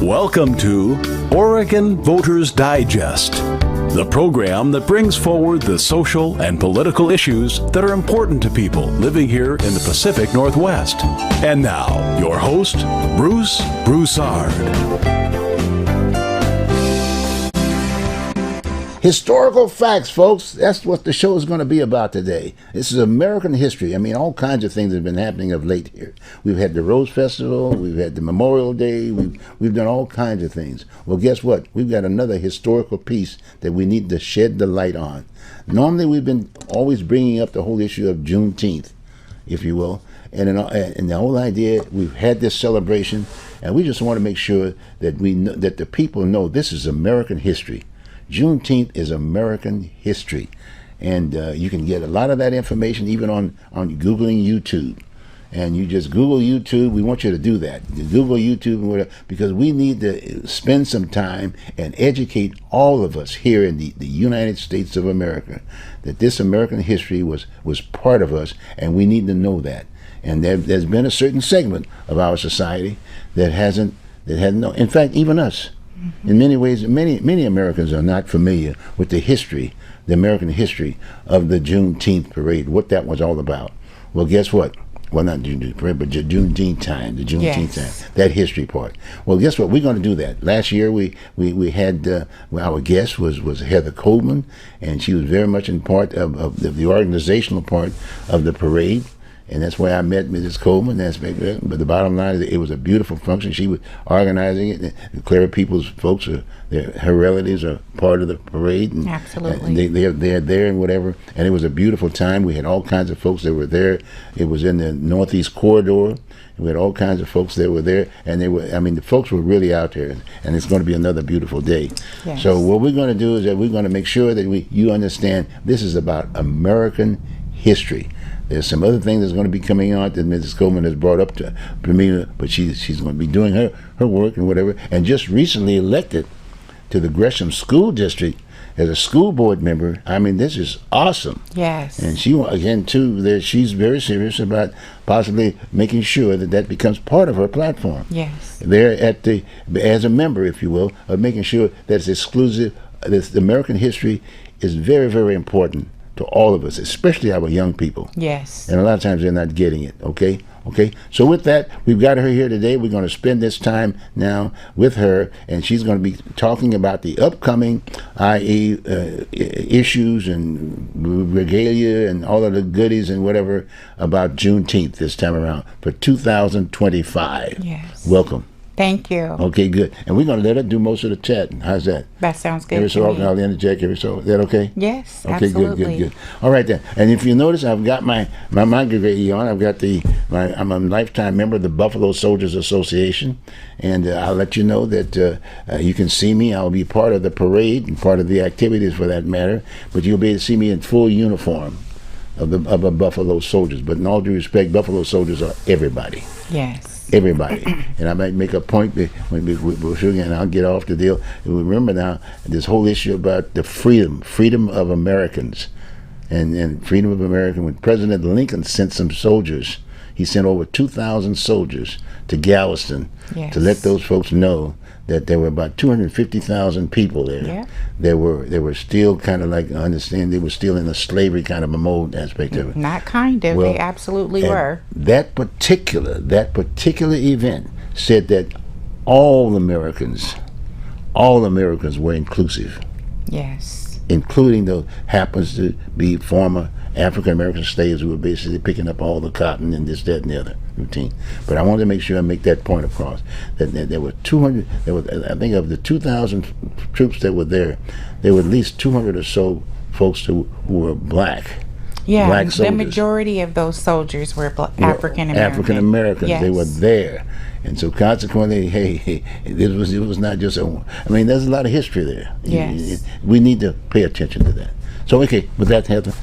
Welcome to Oregon Voters Digest, the program that brings forward the social and political issues that are important to people living here in the Pacific Northwest. And now, your host, Bruce Broussard. Historical facts, folks. That's what the show is going to be about today. This is American history. I mean, all kinds of things have been happening of late here. We've had the Rose Festival. We've had the Memorial Day. We've done all kinds of things. Well, guess what? We've got another historical piece that we need to shed the light on. Normally, we've been always bringing up the whole issue of Juneteenth, if you will. And the whole idea, we've had this celebration, and we just want to make sure that that the people know this is American history. Juneteenth is American history, and you can get a lot of that information even on Googling YouTube. And you just Google YouTube. We want you to do that. You Google YouTube and whatever, because we need to spend some time and educate all of us here in the United States of America that this American history was part of us, and we need to know that. And there's been a certain segment of our society that hasn't known. In fact, even us. In many ways, many Americans are not familiar with the American history of the Juneteenth parade, what that was all about. Well, guess what? Well, not Juneteenth parade, but Juneteenth time, time, that history part. Well, guess what? We're going to do that. Last year, we had our guest was Heather Coleman, and she was very much in part of the organizational part of the parade. And that's where I met Mrs. Coleman. But the bottom line is it was a beautiful function. She was organizing it. Clara People's folks, her relatives are part of the parade. And, absolutely. They're there and whatever. And it was a beautiful time. We had all kinds of folks that were there. It was in the Northeast Corridor. We had all kinds of folks that were there. And the folks were really out there. And it's going to be another beautiful day. Yes. So what we're going to do is that we're going to make sure that you understand this is about American history. There's some other things that's going to be coming on that Mrs. Coleman has brought up to me, but she's going to be doing her work and whatever. And just recently elected to the Gresham School District as a school board member. I mean, this is awesome. Yes. And she, again, too, she's very serious about possibly making sure that becomes part of her platform. Yes. There as a member, if you will, of making sure that it's exclusive. This American history is very, very important to all of us, especially our young people. Yes. And a lot of times they're not getting it, okay? So with that, we've got her here today. We're going to spend this time now with her, and she's going to be talking about the upcoming issues and regalia and all of the goodies and whatever about Juneteenth this time around for 2025. Yes. Welcome. Thank you. Okay, good. And we're going to let her do most of the chatting. How's that? That sounds good. Every so often I'll interject every so. Is that okay? Yes, okay, absolutely. Good. All right then. And if you notice, I've got my migrate on. I've got I'm a lifetime member of the Buffalo Soldiers Association, and I'll let you know that you can see me. I'll be part of the parade and part of the activities for that matter. But you'll be able to see me in full uniform of the Buffalo Soldiers. But in all due respect, Buffalo Soldiers are everybody. Yes. Everybody. And I might make a point and I'll get off the deal. And remember now this whole issue about the freedom of Americans and freedom of America. When President Lincoln sent some soldiers, he sent over 2,000 soldiers to Galveston. Yes. To let those folks know that there were about 250,000 people there. Yeah. They were still kind of like, I understand, they were still in a slavery kind of a mode aspect of it. Not kind of. Well, they absolutely were. That particular event said that all Americans were inclusive. Yes. Including those happens to be former African American slaves who were basically picking up all the cotton and this, that, and the other routine. But I wanted to make sure I make that point across. That there were 200. I think of the 2,000 troops that were there were at least 200 or so folks who were black. Yeah, black the soldiers. Majority of those soldiers were African American. African Americans. Yes. They were there. And so consequently, it was not just there's a lot of history there. Yes. We need to pay attention to that. So, okay, with that, Heather,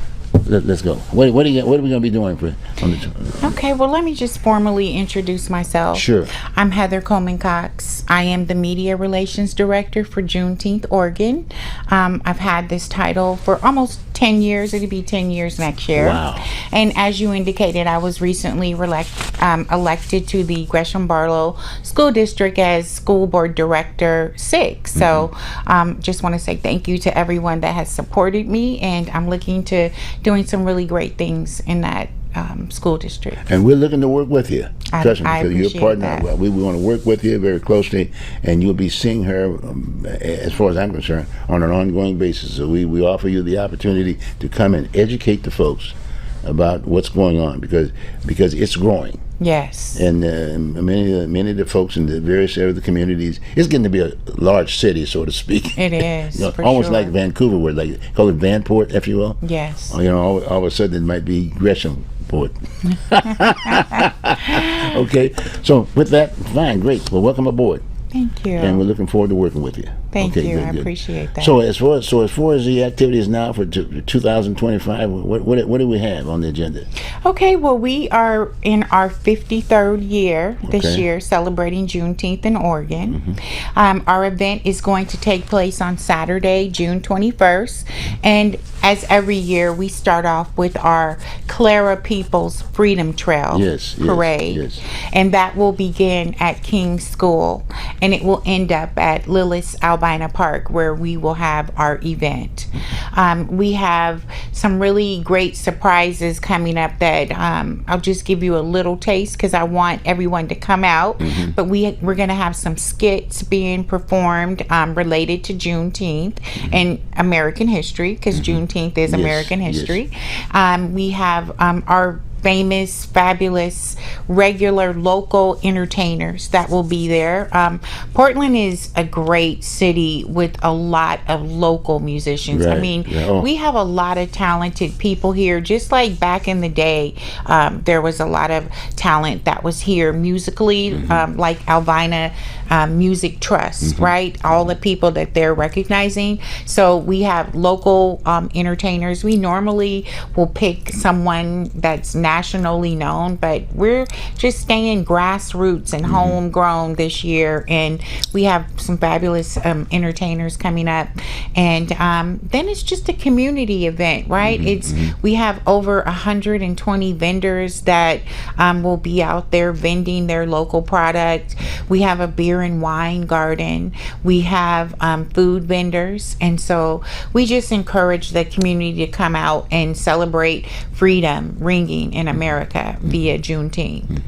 let's go. What are we going to be doing on the? Okay, well, let me just formally introduce myself. Sure. I'm Heather Coleman Cox. I am the Media Relations Director for Juneteenth Oregon. I've had this title for almost 10 years. It'll be 10 years next year. Wow. And as you indicated, I was recently elected to the Gresham Barlow School District as School Board Director 6. So just want to say thank you to everyone that has supported me, and I'm looking to doing some really great things in that school district. And we're looking to work with you. Trust me, I because you're a appreciate partner. that. Well, we want to work with you very closely, and you'll be seeing her, as far as I'm concerned, on an ongoing basis. So we offer you the opportunity to come and educate the folks about what's going on, because it's growing. Yes. And many of the folks in the various areas of the communities, it's getting to be a large city, so to speak. It is, for almost sure. like Vancouver, where they call it Vanport, if you will. Yes. All of a sudden it might be Gresham Port. Okay, so with that, fine, great. Well, welcome aboard, Thank you. and we're looking forward to working with you. Thank Okay, you. good, I good. appreciate that. So as far as the activities now for 2025, what do we have on the agenda? Okay, well, we are in our 53rd year this Okay. year, celebrating Juneteenth in Oregon. Our event is going to take place on Saturday, June 21st. And as every year, we start off with our Clara Peoples Freedom Trail Yes, Parade. yes. And that will begin at King's School. And it will end up at Lillis Albina Park, where we will have our event. We have some really great surprises coming up that I'll just give you a little taste, because I want everyone to come out. But we're going to have some skits being performed related to Juneteenth and American history, because Juneteenth is Yes, American yes. history. We have our famous, fabulous, regular local entertainers that will be there. Portland is a great city with a lot of local musicians. I Right. mean, Yeah. Oh. we have a lot of talented people here. Just like back in the day, there was a lot of talent that was here musically, like Alvina Music Trust, right? All the people that they're recognizing. So we have local entertainers. We normally will pick someone that's nationally known, but we're just staying grassroots and homegrown this year, and we have some fabulous entertainers coming up. And then it's just a community event, right? We have over 120 vendors that will be out there vending their local product. We have a beer and wine garden. We have food vendors, and so we just encourage the community to come out and celebrate freedom ringing in America via Juneteenth.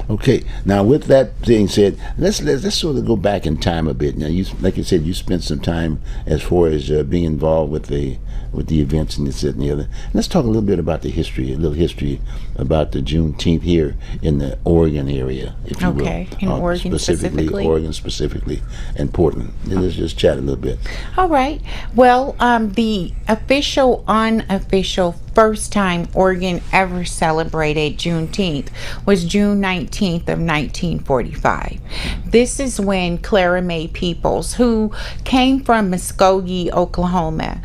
Okay, now with that being said, let's sort of go back in time a bit. Now, like you said, you spent some time as far as being involved with the events and this, that, and the other. Let's talk a little bit about the history, a little history about the Juneteenth here in the Oregon area, if you will. Okay, in Oregon specifically? Oregon specifically, and Portland. Let's just chat a little bit. All right. Well, the official, unofficial first time Oregon ever celebrated Juneteenth was June 19th of 1945. This is when Clara May Peoples, who came from Muskogee, Oklahoma,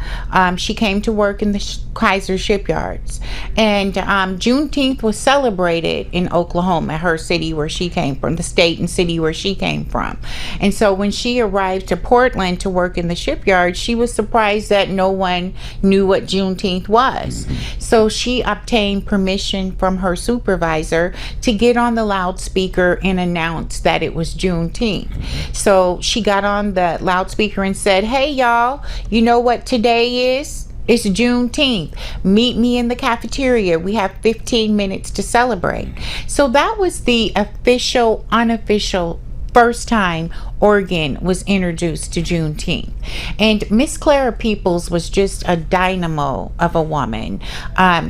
she came to work in the Kaiser shipyards, and Juneteenth was celebrated in Oklahoma, her city where she came from, the state and city where she came from. And so when she arrived to Portland to work in the shipyard, she was surprised that no one knew what Juneteenth was. So she obtained permission from her supervisor to get on the loudspeaker and announce that it was Juneteenth. So she got on the loudspeaker and said, "Hey y'all, you know what today is? It's Juneteenth. Meet me in the cafeteria. We have 15 minutes to celebrate." So that was the official, unofficial first time Oregon was introduced to Juneteenth. And Miss Clara Peoples was just a dynamo of a woman.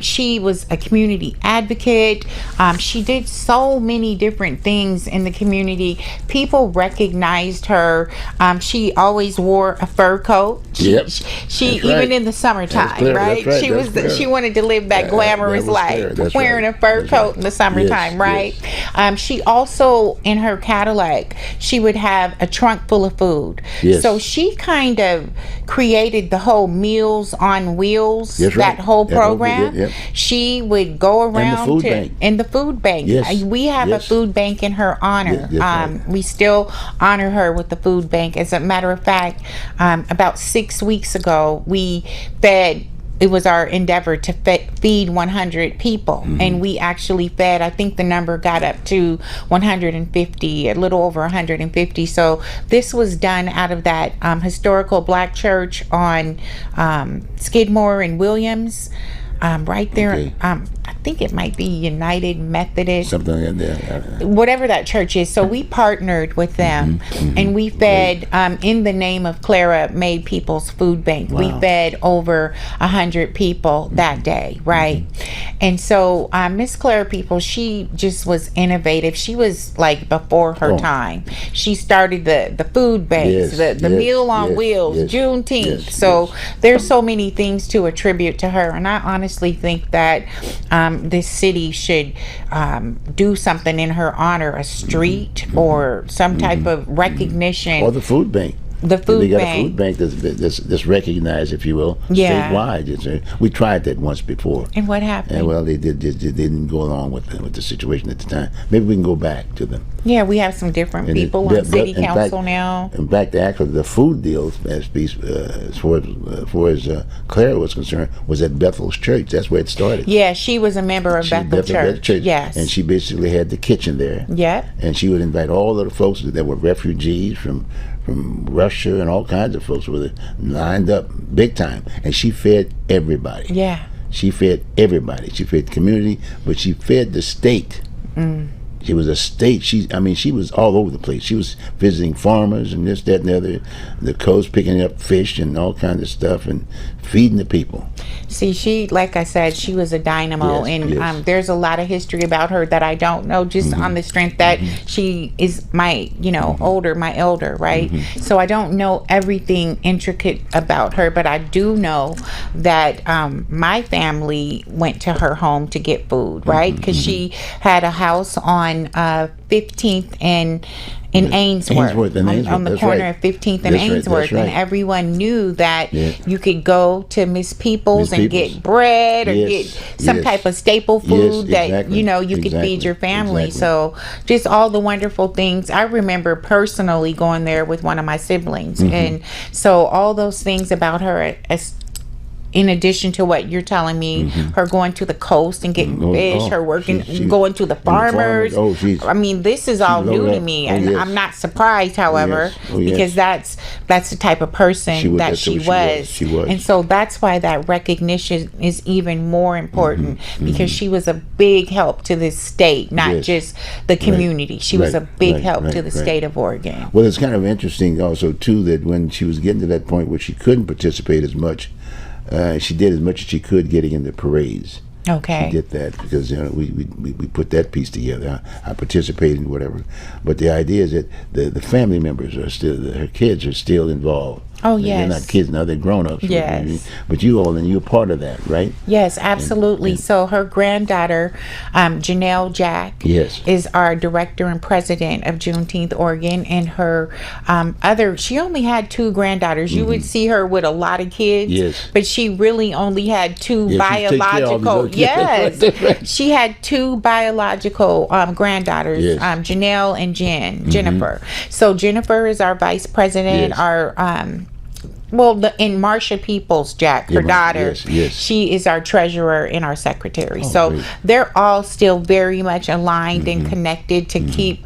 She was a community advocate. She did so many different things in the community. People recognized her. She always wore a fur coat. Yep. She That's even right. in the summertime, Clara. right? That's right. She That's was Clara. she wanted to live that That glamorous was Clara. life, That's wearing right. a fur That's coat right. in the summertime, Yes, right? yes. She also, in her Cadillac, she would have a a trunk full of food. Yes. So she kind of created the whole Meals on Wheels, That's right. that whole That whole- program. yep. She would go around food bank. in the food bank. Yes. We have Yes. a food bank in her honor. Yes, that's right. We still honor her with the food bank. As a matter of fact, about 6 weeks ago, we fed. It was our endeavor to feed 100 people, and we actually fed. I think the number got up to 150, a little over 150. So this was done out of that historical Black church on Skidmore and Williams, right there. Okay. I think it might be United Methodist, Something like that. whatever that church is. So we partnered with them, and we fed in the name of Clara Made People's Food Bank. Wow. We fed over 100 people that day, right? And so Miss Clara People, she just was innovative. She was like before her Oh. time. She started the food banks, Yes, the yes, Meal on yes, Wheels, yes, Juneteenth. yes, So yes. there's so many things to attribute to her, and I honestly think that this city should do something in her honor, a street or some type of recognition. Or the food bank. The food they got bank. a food bank that's recognized, if you will, Yeah. statewide. We tried that once before. And what happened? And well, they didn't go along with the situation at the time. Maybe we can go back to them. Yeah, we have some different And people it- on city in council fact- now. In fact, actually, the food deal, as far as Clara was concerned, was at Bethel's Church. That's where it started. Yeah, she was a member of She- Bethel Church. Yes. And she basically had the kitchen there. Yep. And she would invite all of the folks that were refugees from Russia, and all kinds of folks were lined up big time. And she fed everybody. Yeah. She fed everybody. She fed the community, but she fed the state. She was a state. She was all over the place. She was visiting farmers and this, that, and the other, the coast, picking up fish and all kinds of stuff, and feeding the people. See, she, like I said, she was a dynamo, Yes, and yes. there's a lot of history about her that I don't know, just on the strength that she is my, my elder, right? So I don't know everything intricate about her, but I do know that my family went to her home to get food, right? Because she had a house on 15th and in Ainsworth, on the that's corner right. of 15th and That's right, Ainsworth, that's right. and everyone knew that Yeah. you could go to Miss Peoples Miss and Peoples. get bread or Yes, get some yes. type of staple food that exactly, you could feed your family. exactly. So just all the wonderful things. I remember personally going there with one of my siblings, Mm-hmm. and so all those things about her, as in addition to what you're telling me, her going to the coast and getting Oh, fish, oh, her working, she- going to the and the farmers. farmers. Oh, she's- I mean, this is all new loaded to up. me, Oh, and yes. I'm not surprised, however, yes. Oh, yes. because that's the type of person She was- that that's she who she was. was. She was. And so that's why that recognition is even more important, because she was a big help to this state, not Yes. just the community. She was a Right, big right, help to right, the right. state of Oregon. Well, it's kind of interesting also too that when she was getting to that point where she couldn't participate as much, she did as much as she could getting in the parades. Okay. She did that because we put that piece together. I participated in whatever, but the idea is that the family members are still, her kids are still involved. Oh, They're yes. not kids now; they're grown-ups. Yes. But you all, and you're part of that, right? Yes, absolutely. So her granddaughter, Janelle Jack, Yes. is our director and president of Juneteenth Oregon, and her she only had 2 granddaughters. You would see her with a lot of kids, Yes. but she really only had 2 Yeah, she take care of all these biological. little kids. Yes, That's right. she had 2 biological granddaughters, Yes. Janelle and Jennifer. So Jennifer is our vice president. Yes. Our in Marsha Peoples, Jack, her Yeah, daughter, yes. she is our treasurer and our secretary. So great. they're all still very much aligned and connected to keep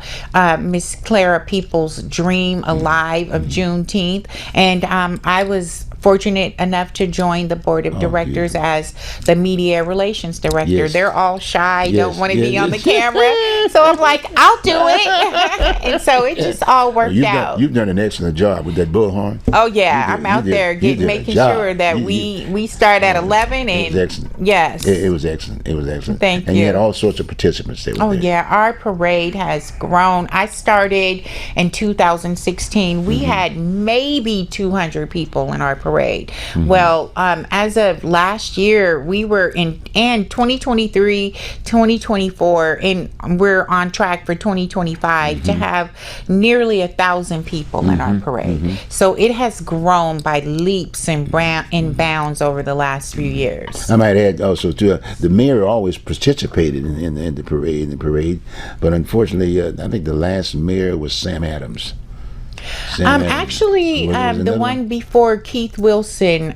Miss Clara Peoples' dream alive of Juneteenth. And I was fortunate enough to join the board of directors as the media relations director. Yes. They're all shy, Yes, don't want to be yes, on the yes. camera. So I'm like, I'll do it. And so it just all worked out. You've done an excellent job with that bullhorn. Oh yeah, You did- I'm out you did- there you did a making job. sure that we start at 11 It was and excellent. yes. It was excellent. It was excellent. Thank and you you. had all sorts of participants there. Oh yeah, our parade has grown. I started in 2016. We had maybe 200 people in our parade. parade. Well, as of last year, we were in 2023, 2024, and we're on track for 2025 to have nearly 1,000 people in our parade. So it has grown by leaps and bounds over the last few years. I might add also too, the mayor always participated in the parade, but unfortunately, I think the last mayor was Sam Adams. Actually, the one before Keith Wilson,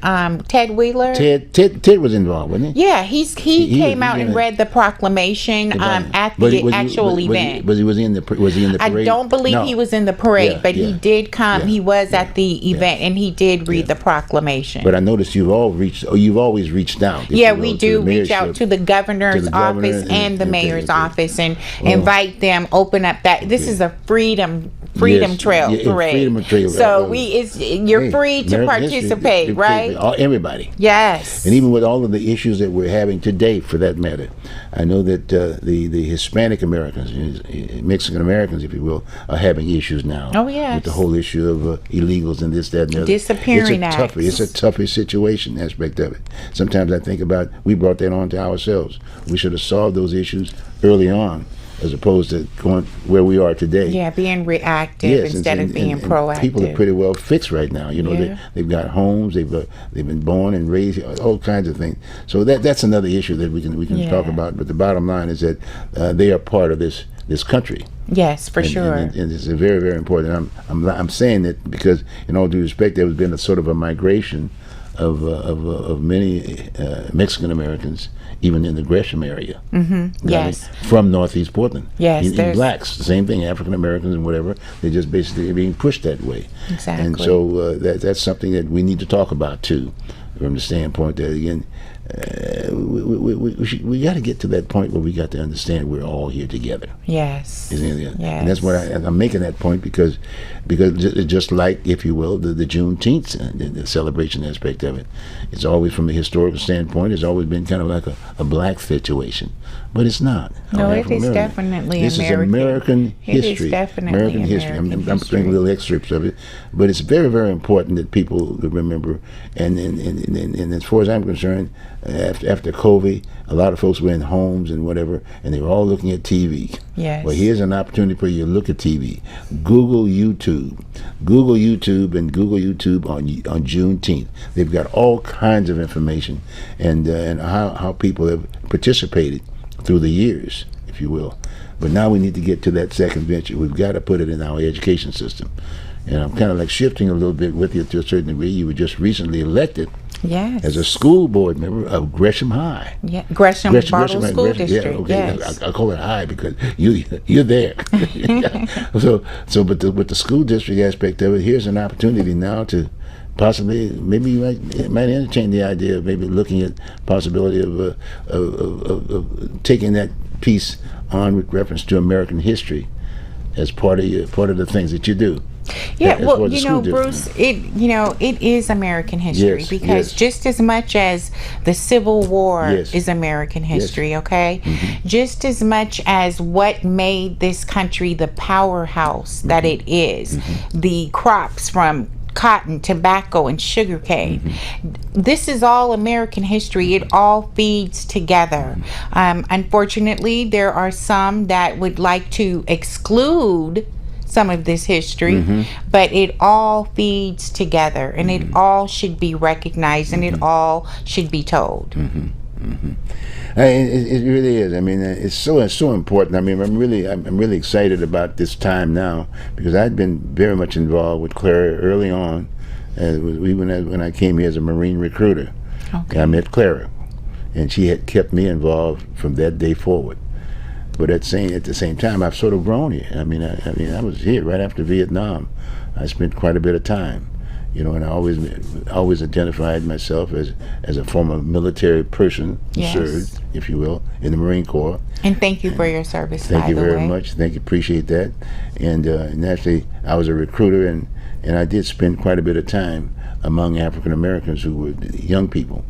Ted Wheeler. Ted was involved, wasn't he? Yeah, he came out and read the proclamation at the actual event. Was he in the parade? I don't believe he was in the parade, but he did come. Yeah, he was at the event, and he did read the proclamation. But I noticed you've always reached out. Yeah, we do reach out to the governor's office and the mayor's office and invite them. Open up that this is a freedom trail parade. Freedom Trail. So you're free to participate, history, right? Everybody. Yes. And even with all of the issues that we're having today, for that matter, I know that the Hispanic Americans, Mexican Americans, if you will, are having issues now. Oh, yes. With the whole issue of illegals and this, that, and the other. Disappearing It's a tougher situation aspect of it. Sometimes I think about, we brought that on to ourselves. We should have solved those issues early on, as opposed to going where we are today. Yeah, being reactive instead of being proactive. People are pretty well fixed right now. You know, they've got homes, they've been born and raised, all kinds of things. So that's another issue that we can talk about. But the bottom line is that they are part of this country. Yes, for sure. And it's very, very important. I'm saying that because, in all due respect, there has been a sort of a migration of many Mexican Americans, even in the Gresham area. Yes. From Northeast Portland. Yes. In blacks, the same thing, African Americans and whatever, they're just basically being pushed that way. Exactly. And so that's something that we need to talk about too, from the standpoint that, again, we got to get to that point where we got to understand we're all here together. Yes. And that's what I'm making that point because just like, if you will, the Juneteenth, the celebration aspect of it, it's always, from a historical standpoint, it's always been kind of like a black situation, but it's not. No, it is definitely This is American history. It is definitely American history. I'm bringing little excerpts of it, but it's very, very important that people remember. And as far as I'm concerned, after COVID, a lot of folks were in homes and whatever, and they were all looking at TV. Yes. Well, here's an opportunity for you to look at TV. Google YouTube on Juneteenth. They've got all kinds of information and how people have participated through the years, if you will. But now we need to get to that second venture. We've got to put it in our education system. And I'm kind of like shifting a little bit with you to a certain degree. You were just recently elected as a school board member of Gresham High. Yeah, Gresham Bartle School District. Yeah, okay. Yes. I call it High because you're there. But with the school district aspect of it, here's an opportunity now to possibly, maybe you might entertain the idea of maybe looking at possibility of taking that piece on with reference to American history as part of the things that you do. Yeah, well, Bruce, it is American history because just as much as the Civil War is American history, okay? Just as much as what made this country the powerhouse that it is, the crops from cotton, tobacco, and sugarcane. This is all American history. It all feeds together. Unfortunately, there are some that would like to exclude some of this history, but it all feeds together, and it all should be recognized, and it all should be told. It really is. I mean, it's so important. I mean, I'm really excited about this time now because I'd been very much involved with Clara early on, even when I came here as a Marine recruiter. Okay. I met Clara, and she had kept me involved from that day forward. But at the same time, I've sort of grown here. I mean, I was here right after Vietnam. I spent quite a bit of time, and I always identified myself as a former military person, served, if you will, in the Marine Corps. And thank you for your service. Thank you very much. Thank you, appreciate that. And naturally, I was a recruiter, and I did spend quite a bit of time among African Americans who were young people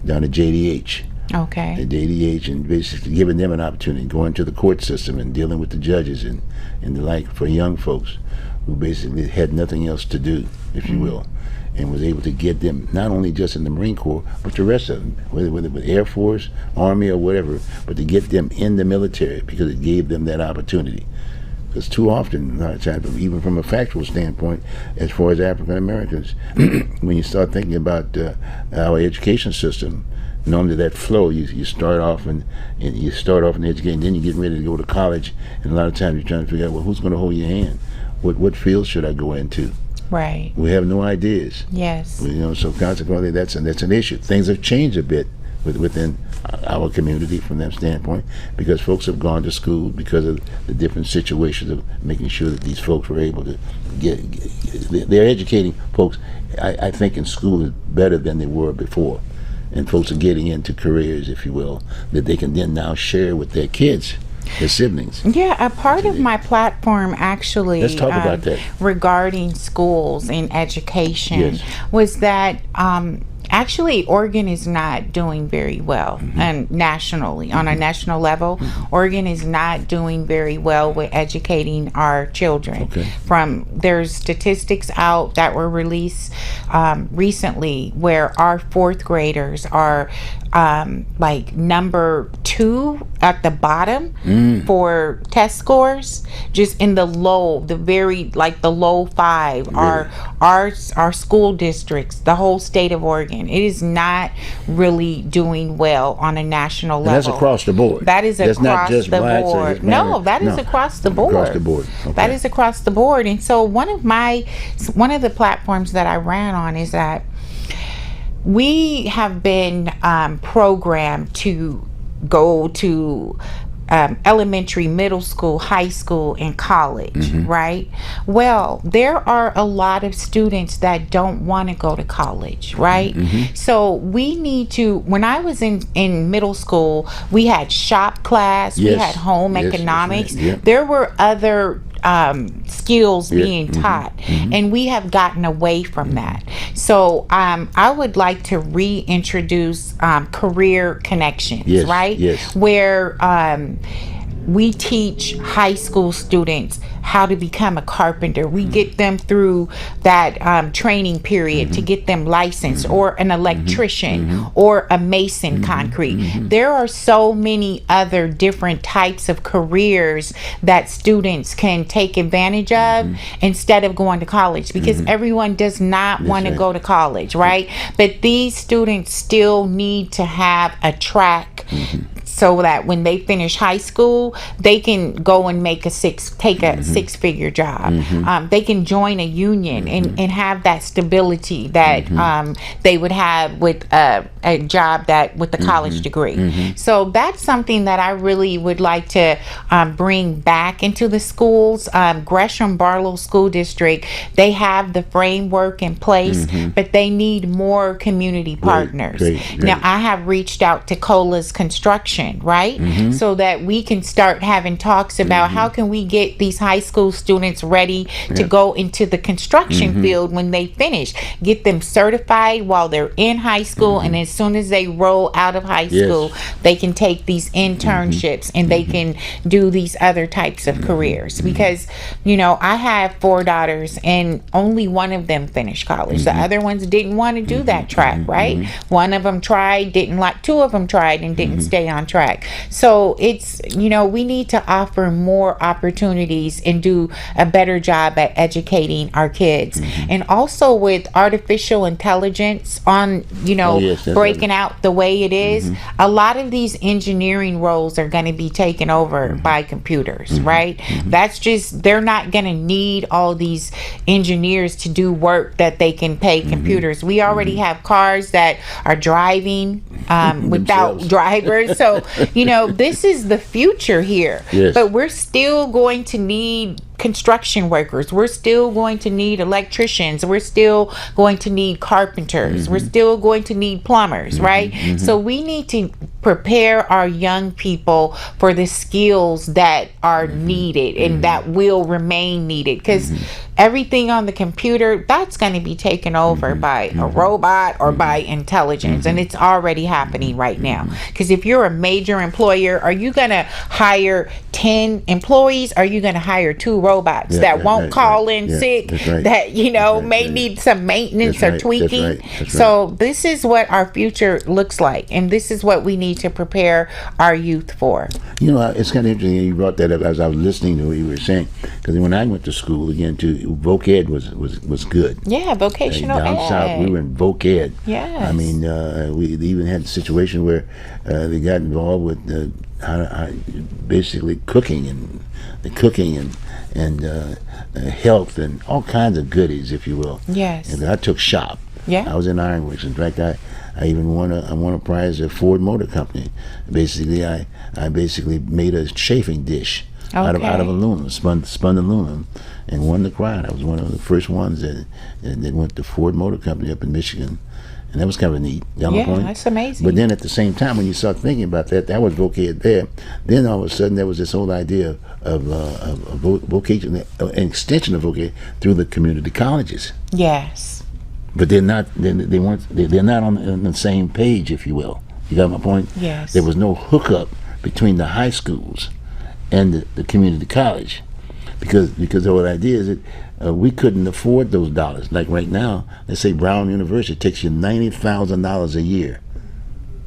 down at JDH. Okay. At JDH, and basically giving them an opportunity, going to the court system and dealing with the judges and the like for young folks. who basically had nothing else to do, if you will, and was able to get them not only just in the Marine Corps, but the rest of them, whether it was Air Force, Army, or whatever, but to get them in the military because it gave them that opportunity. Because too often, a lot of times, even from a factual standpoint, as far as African Americans, when you start thinking about our education system, normally that flow, you start off and you start off in education, then you get ready to go to college, and a lot of times you're trying to figure out, well, who's going to hold your hand? What field should I go into? Right. We have no ideas. Yes. So consequently, that's an issue. Things have changed a bit within our community from that standpoint, because folks have gone to school because of the different situations of making sure that these folks were able to they're educating folks, I think, in school is better than they were before. And folks are getting into careers, if you will, that they can then now share with their kids, their siblings. Yeah, a part of my platform actually, Let's talk about that. regarding schools and education, Yes. was that actually Oregon is not doing very well, and nationally, on a national level, Oregon is not doing very well with educating our children. Okay. There's statistics out that were released recently where our fourth graders are like number 2 at the bottom for test scores, just in the low, the low 5. Really? Our school districts, the whole state of Oregon, it is not really doing well on a national level. And that's across the board. That is That's not across just the blacks or board. Hispanics. No, that is No. across the board. Across the board. Okay. That is across the board. And so one of the platforms that I ran on is that we have been programmed to go to elementary, middle school, high school, and college, right? Well, there are a lot of students that don't want to go to college, right? So we need to, when I was in middle school, we had shop class, we Yes. had home Yes, economics. yes, yeah. There were other skills being taught, and we have gotten away from that. So I would like to reintroduce career connections, Yes, right? yes. Where we teach high school students how to become a carpenter. We get them through that training period to get them licensed, or an electrician, or a mason concrete. There are so many other different types of careers that students can take advantage of instead of going to college, because everyone does not want to right. go to college, right? But these students still need to have a track so that when they finish high school, they can go and take a six-figure job. They can join a union and have that stability that they would have with a job with a college degree. So that's something that I really would like to bring back into the schools. Gresham Barlow School District, they have the framework in place, but they need more community partners. great. Now, I have reached out to Cola's Construction, right? So that we can start having talks about how can we get these high school students ready to go into the construction field when they finish. Get them certified while they're in high school, and as soon as they roll out of high school, they can take these internships and they can do these other types of careers. Because, I have 4 daughters and only one of them finished college. The other ones didn't want to do that track, right? One of them tried, didn't like, 2 of them tried and didn't stay on track. So it's, we need to offer more opportunities and do a better job at educating our kids. And also with artificial intelligence on, yes, that's breaking out the way it is, a lot of these engineering roles are going to be taken over by computers, right? That's just, they're not going to need all these engineers to do work that they can pay computers. We already have cars that are driving without Themselves. drivers. So, this is the future here. Yes. But we're still going to need construction workers. We're still going to need electricians. We're still going to need carpenters. We're still going to need plumbers, right? So we need to prepare our young people for the skills that are needed and that will remain needed, because everything on the computer, that's going to be taken over by a robot or by intelligence, and it's already happening right now. Because if you're a major employer, are you going to hire 10 employees? Are you going to hire 2 robots Yeah, that yeah, won't right, call right. in Yeah, sick, that's right. that That's right, may yeah. need some maintenance That's or right, tweaking. that's right, that's So this is what our future looks like, and this is what we need to prepare our youth for. You know, it's kind of interesting you brought that up as I was listening to what you were saying. Because when I went to school again, too, voc ed was good. Yeah, vocational Down ed. south, we were in voc ed. Yes. I mean, we even had a situation where they got involved with basically cooking and health and all kinds of goodies, if you will. Yes. And I took shop. Yeah. I was in Ironworks. In fact, I even won a prize at Ford Motor Company. Basically, I basically made a chafing dish out of Okay. aluminum, spun aluminum, and won the prize. I was one of the first ones that went to Ford Motor Company up in Michigan, and that was kind of neat. Got my Yeah, point? that's amazing. But then at the same time, when you start thinking about that, that was voc ed there. Then all of a sudden, there was this whole idea of vocation, an extension of voc ed through the community colleges. Yes. But they're not. They're not on the same page, if you will. You got my point? Yes. There was no hookup between the high schools and the community college, because the whole idea is that we couldn't afford those dollars. Like right now, let's say Brown University takes you $90,000 a year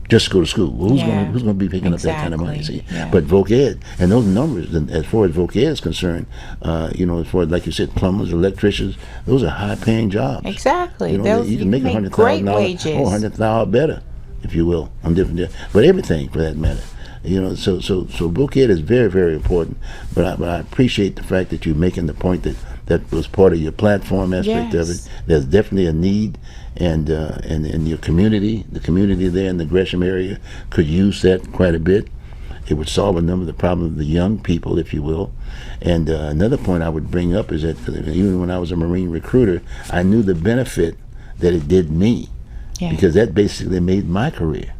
just to go to school. Well, who's going to be picking up that kind of money? See? Exactly, yeah. But voc ed and those numbers, and as far as voc ed is concerned, as far as like you said, plumbers, electricians, those are high-paying jobs. Exactly. You know, Those, you can make great $100,000, wages. $100,000 better, if you will, on different, but everything for that matter. You know, so voc ed is very, very important. But I appreciate the fact that you're making the point that was part of your platform aspect of Yes. it. There's definitely a need, and your community, the community there in the Gresham area, could use that quite a bit. It would solve a number of the problems of the young people, if you will. And another point I would bring up is that even when I was a Marine recruiter, I knew the benefit that it did me, Yeah. because that basically made my career.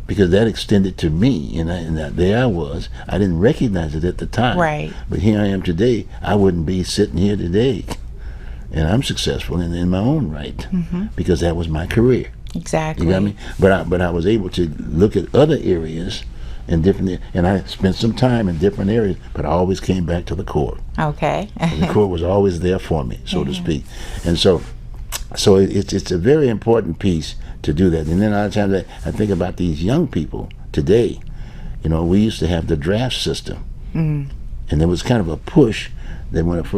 Because that extended to me, and there I was. I didn't recognize it at the time. Right. But here I am today. I wouldn't be sitting here today, and I'm successful in my own right, because that was my career. Exactly. You got me? But I was able to look at other areas and I spent some time in different areas, but I always came back to the core. Okay. The core was always there for me, so to speak. And so it's a very important piece to do that. And then a lot of times I think about these young people today. You know, we used to have the draft system, and there was kind of a push that if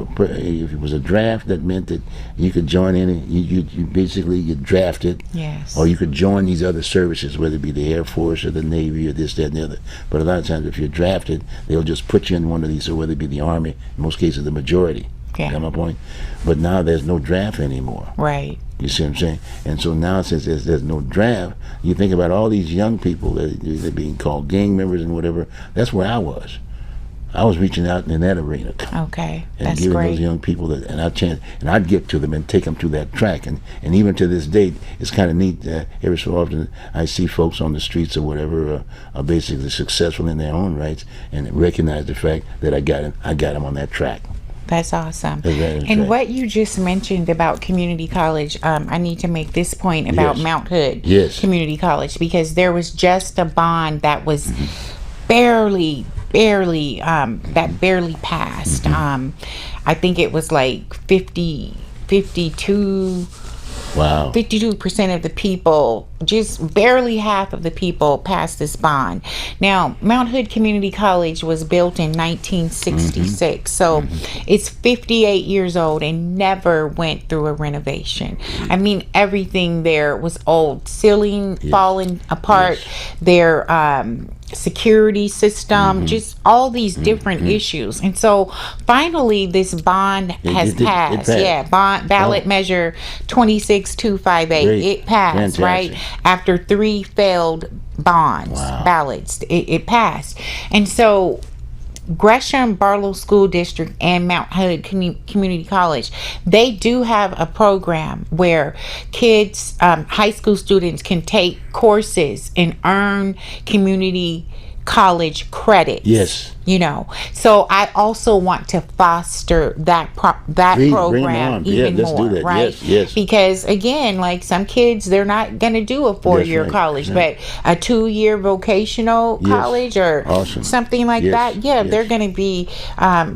it was a draft, that meant that you could join any. You basically get drafted, Yes. or you could join these other services, whether it be the Air Force or the Navy or this, that, and the other. But a lot of times, if you're drafted, they'll just put you in one of these, or whether it be the Army, in most cases the majority. Yeah. Got my point? But now there's no draft anymore. Right. You see what I'm saying? And so now, since there's no draft, you think about all these young people that they're being called gang members and whatever. That's where I was. I was reaching out in that arena Okay. and That's giving great. those young people I'd get to them and take them to that track. And even to this date, it's kind of neat. Every so often, I see folks on the streets or whatever are basically successful in their own rights and recognize the fact that I got them on that track. That's awesome. That's And right. what you just mentioned about community college, I need to make this point about Yes. Mount Hood Yes. Community College, because there was just a bond that was Mm-hmm. barely passed. Mm-hmm. I think it was like 52 Wow. 52% of the people, just barely half of the people, passed this bond. Now, Mount Hood Community College was built in 1966, so it's 58 years old and never went through a renovation. I mean, everything there was old, ceiling falling apart, their security system, just all these different issues. And so finally this bond has it passed. passed. Yeah, ballot measure 26258. Great. It passed, right? Fantastic. After 3 failed ballots, it passed. And so Gresham Barlow School District and Mount Hood Community College, they do have a program where kids, high school students, can take courses and earn community college credits. Yes. You know, so I also want to foster that Bring program on. Yeah, even let's more, do that. right? Yes, yes. Because again, like some kids, they're not going to do a 4-year right. college, Yeah. but a 2-year vocational Yes. college or Awesome. something like Yes, that. Yeah, yes. they're going to be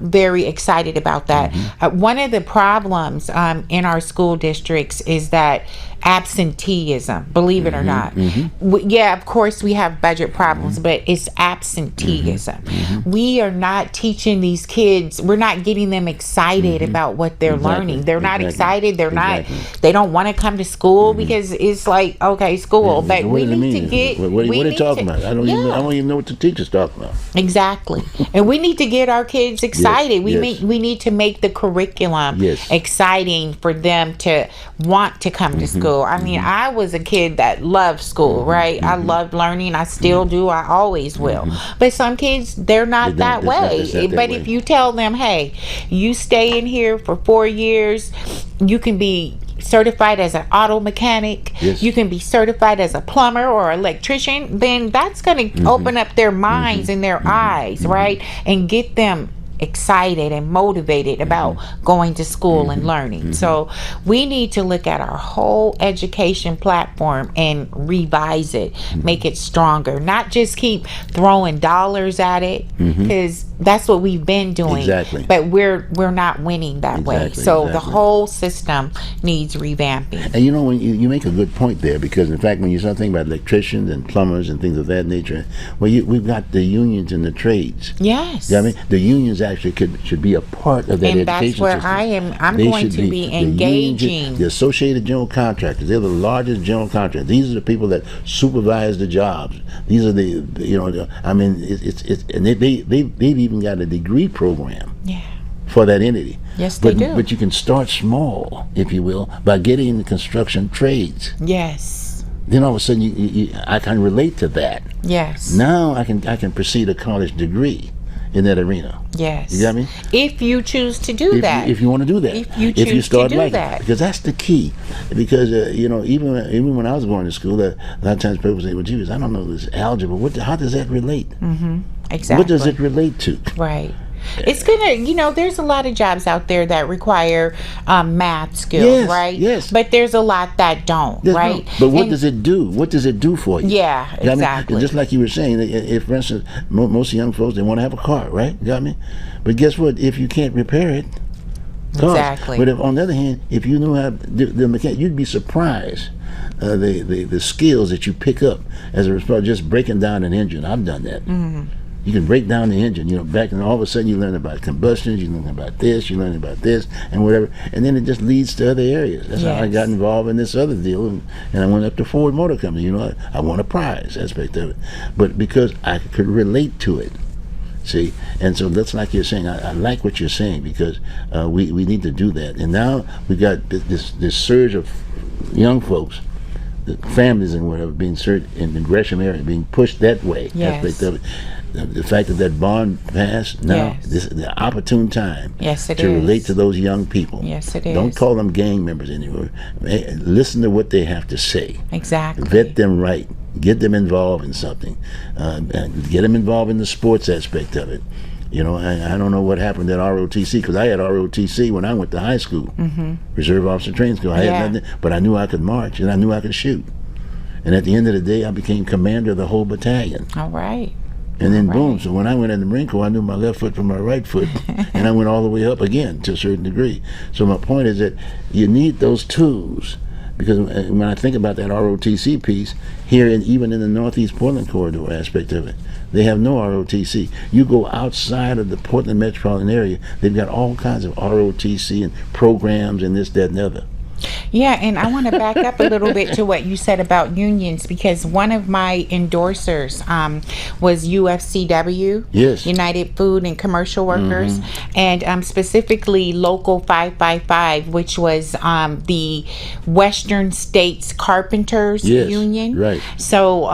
very excited about that. One of the problems in our school districts is that absenteeism, believe it or not. Yeah, of course we have budget problems, but it's absenteeism. We are not teaching these kids, we're not getting them excited about what they're learning. They're not excited, they're not, they don't want to come to school because it's like, okay, school, but What we does it need mean? to get, What are you talking about? I don't even know what the teacher's talking about. Exactly. And we need to get our kids excited. yes. We need to make the curriculum Yes. exciting for them to want to come to school. I mean, I was a kid that loved school, right? I loved learning. I still do. I always will. But some kids, they're not They that don't. way. It's not that But way. if you tell them, hey, you stay in here for 4 years, you can be certified as an auto mechanic, Yes. you can be certified as a plumber or electrician, then that's going to open up their minds and their eyes, right? And get them excited and motivated about going to school and learning. So we need to look at our whole education platform and revise it, make it stronger, not just keep throwing dollars at it, because that's what we've been doing. Exactly. But we're not winning that way. Exactly, So the exactly. whole system needs revamping. And you know, when you make a good point there, because in fact, when you start thinking about electricians and plumbers and things of that nature, well, we've got the unions and the trades. Yes. You know what I mean? The unions actually should be a part of that And education that's where system. I'm They going should to be the unions, engaging. the Associated General Contractors. They're the largest general contractors. These are the people that supervise the jobs. These are I mean, it's and they've even got a degree program Yeah. for that entity. Yes, they do. But you can start small, if you will, by getting into construction trades. Yes. Then all of a sudden, I can relate to that. Yes. Now I can pursue a college degree in that arena. Yes. You got me? If you choose to do that. If you want to do that, If you choose start to do liking it. that. Because that's the key. Because even when I was going to school, a lot of times people say, "Well, geez, I don't know this algebra. How does that relate? Exactly. What does it relate to?" Right. It's gonna, there's a lot of jobs out there that require math skills, Yes, right? yes. But there's a lot that don't, There's right? no- but what And- does it do? What does it do for you? Yeah, You got me? exactly. Just like you were saying, if for instance, most young folks, they want to have a car, right? You got me? But guess what? If you can't repair it, cost. Exactly. But on the other hand, if you know how to do the mechanic, you'd be surprised the skills that you pick up as a result of just breaking down an engine. I've done that. You can break down the engine, back, and all of a sudden you learn about combustions, you learn about this, and whatever, and then it just leads to other areas. That's how I Yes. got involved in this other deal, and I went up to Ford Motor Company. I won a prize aspect of it, but because I could relate to it. See, and so that's like you're saying. I like what you're saying because we need to do that. And now we've got this surge of young folks, the families and whatever, being surged in the Gresham area, being pushed that way. Yes. Aspect of it. The fact that bond passed now, Yes. this is the opportune time Yes, it to relate is. to those young people. Yes, it Don't is. call them gang members anymore. Listen to what they have to say. Exactly. Vet them right. Get them involved in something. And get them involved in the sports aspect of it. I don't know what happened at ROTC, because I had ROTC when I went to high school, Reserve Officer Training School. I Yeah. had nothing, but I knew I could march and I knew I could shoot. And at the end of the day, I became commander of the whole battalion. All right. And then Right. boom, so when I went in the Marine Corps, I knew my left foot from my right foot, and I went all the way up again to a certain degree. So my point is that you need those tools, because when I think about that ROTC piece, here even in the Northeast Portland corridor aspect of it, they have no ROTC. You go outside of the Portland metropolitan area, they've got all kinds of ROTC and programs and this, that, and the other. Yeah, and I want to back up a little bit to what you said about unions, because one of my endorsers was UFCW, Yes. United Food and Commercial Workers, and specifically Local 555, which was the Western States Carpenters Yes, Union. right. So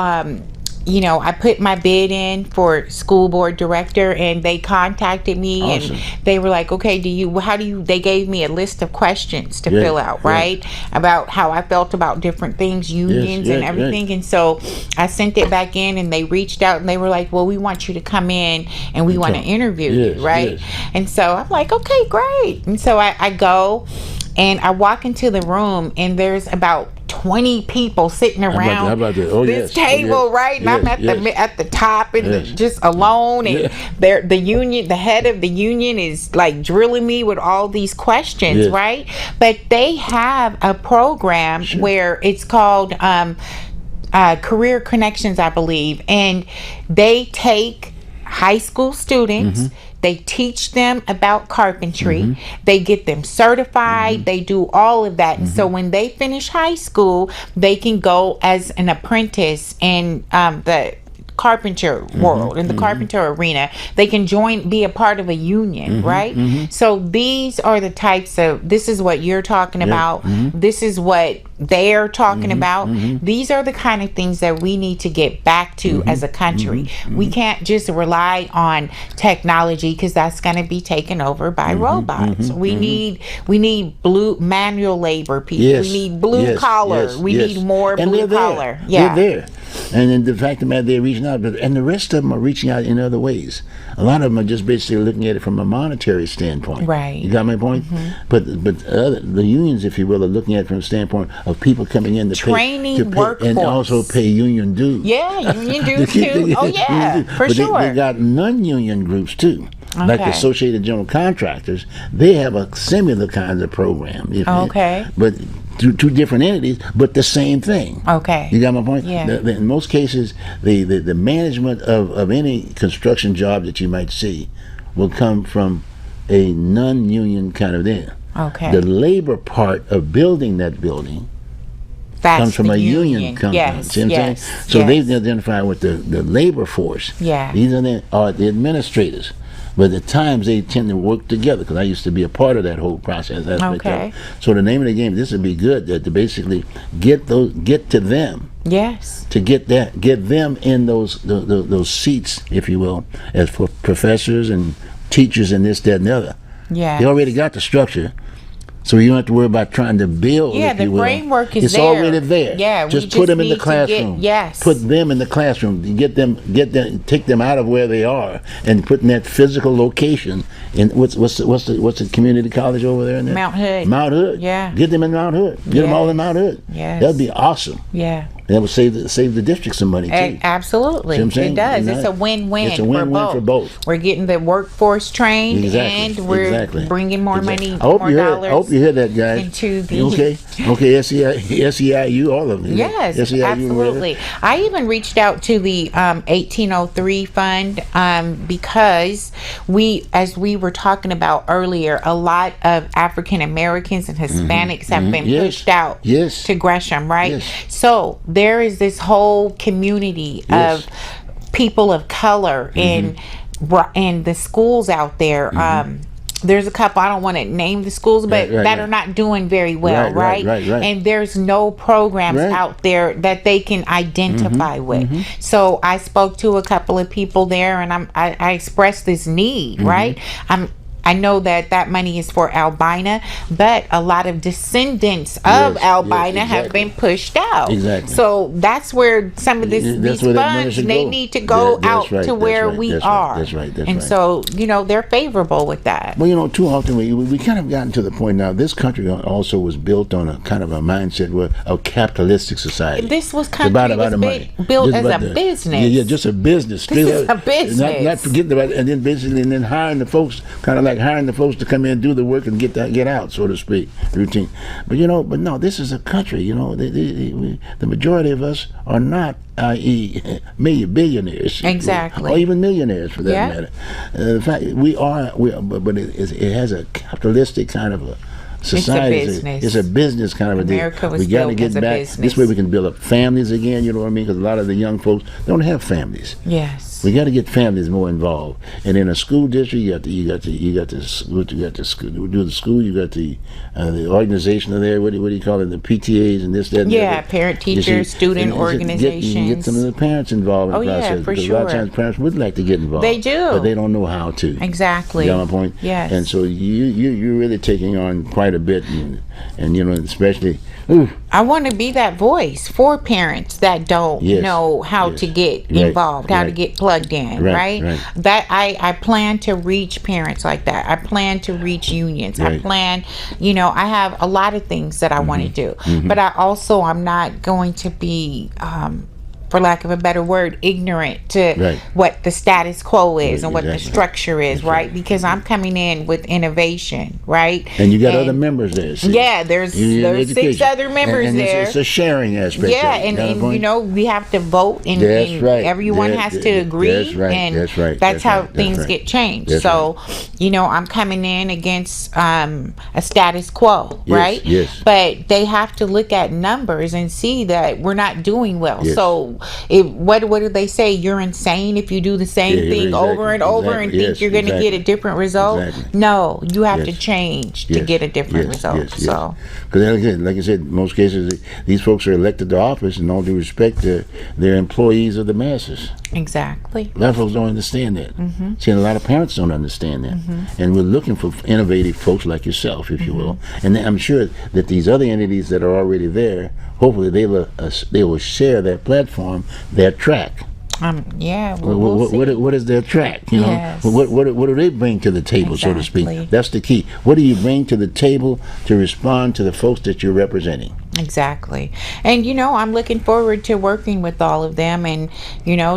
I put my bid in for school board director, and they contacted me. Awesome. And they were like, okay, they gave me a list of questions to fill out, right? About how I felt about different things, unions and everything. And so I sent it back in, and they reached out, and they were like, well, we want you to come in and we want to interview you, right? And so I'm like, okay, great. And so I go and I walk into the room, and there's about 20 people sitting around this table, right? And I'm at the top, and just alone, and the head of the union is like drilling me with all these questions, right? But they have a program where it's called Career Connections, I believe, and they take high school students. They teach them about carpentry. They get them certified. They do all of that. And so when they finish high school, they can go as an apprentice in the carpenter world, in the carpenter arena. They can be a part of a union, right? So these are the types of, this is what you're talking about. This is what they're talking about. These are the kind of things that we need to get back to as a country. We can't just rely on technology, because that's going to be taken over by robots. We need blue manual labor people. We need blue collar. We need more blue collar. They're there. And then the fact of the matter, they're reaching out, and the rest of them are reaching out in other ways. A lot of them are just basically looking at it from a monetary standpoint. Right. You got my point? But the unions, if you will, are looking at it from a standpoint of people coming in to training workforce, and also pay union dues. Yeah, union dues too. Oh yeah, for sure. They got non-union groups too. Like the Associated General Contractors, they have a similar kind of program. But through two different entities, but the same thing. You got my point? Yeah. In most cases, the management of any construction job that you might see will come from a non-union kind of thing. The labor part of building that building comes from a union company. See what I'm saying? So they've identified with the labor force. These are the administrators. But at times they tend to work together, because I used to be a part of that whole process. So the name of the game, this would be good, to basically get to them. To get them in those seats, if you will, as for professors and teachers and this, that, and the other. They already got the structure. So you don't have to worry about trying to build. The framework is it's there. already there. Just put them in the classroom. Put them in the classroom. Get them, take them out of where they are, and put in that physical location. In what's the community college over there? Mount Hood. Mount Hood. Get them in Mount Hood. Get them all in Mount Hood. That'd be awesome. That would save the district some money too. Absolutely, it does. It's a win-win. It's a win-win for both. We're getting the workforce trained, and we're bringing more money, more dollars. I hope you hear that, guys. Into the okay, SEIU, all of them. Yes, SEIU, absolutely. I even reached out to the 1803 fund because as we were talking about earlier, a lot of African Americans and Hispanics have been pushed out to Gresham, right? So there is this whole community of people of color in the schools out there. There's a couple, I don't want to name the schools, but that are not doing very well, right? And there's no programs out there that they can identify with. So I spoke to a couple of people there, and I expressed this need, right? I know that money is for Albina, but a lot of descendants of Albina have been pushed out. So that's where some of these funds, they need to go out to where we are. And so, they're favorable with that. Well, too often we kind of gotten to the point now, this country also was built on a kind of a mindset where a capitalistic society. This was built as a business. Yeah, just a business. This is a business. Not forgetting about it, and then basically, hiring the folks, kind of like hiring the folks to come in and do the work and get out, so to speak, routine. But no, this is a country. The majority of us are not, i.e., billionaires, exactly, or even millionaires for that matter. In fact, we are, but it has a capitalistic kind of a society. It's a business kind of a deal. We got to get back. This way we can build up families again. You know what I mean? Because a lot of the young folks don't have families. We got to get families more involved. And in a school district, you got the school. Do the school. You got the organization there. What do you call it? The PTAs and this, that, and the Yeah, other. parent, You teacher, see, student and you can organizations. get some of the parents involved in the Oh, yeah, process. for Because a lot of sure. times parents would like to get involved. They do. But they don't know how to. Exactly. You know my point? Yes. And so you're really taking on quite a bit, and you know, especially. Ooh, I want to be that voice for parents that don't Yes, know how yes. to get Right, involved, how to right. get plugged in, Right, right? right. That I plan to reach parents like that. I plan to reach unions. I Right. plan, I have a lot of things that I want to do. But I'm not going to be for lack of a better word, ignorant to Right. what the status quo is Right, and what the exactly. structure is, That's right? right. Because I'm coming in with innovation, right? And you got other members there. See? Yeah, there's You're 6 education. other members and there. It's a sharing aspect. Yeah, of it. and my you point? know, we have to vote, and, That's and right. everyone has to agree. That's right. And That's right. that's That's how right. That's things right. get changed. That's So, I'm coming in against a status quo, Yes, right? yes. But they have to look at numbers and see that we're not doing well. Yes. So, what do they say? You're insane if you do the same Yeah, thing exactly, over and over and exactly. think Yes, you're going to exactly. get a different result. Exactly. No, you have to Yes. change to Yes, get a different yes, result. yes, yes. So. Because like I said, in most cases, these folks are elected to office, and all due respect, they're employees of the masses. Exactly. A lot of folks don't understand that. Mm-hmm. See, and a lot of parents don't understand that. And we're looking for innovative folks like yourself, if you will. And I'm sure that these other entities that are already there, hopefully they will share their platform, their track. Yeah, we'll see. What is their track? You know, Yes. what do they bring to the table, so to Exactly. speak? That's the key. What do you bring to the table to respond to the folks that you're representing? Exactly. And, I'm looking forward to working with all of them and,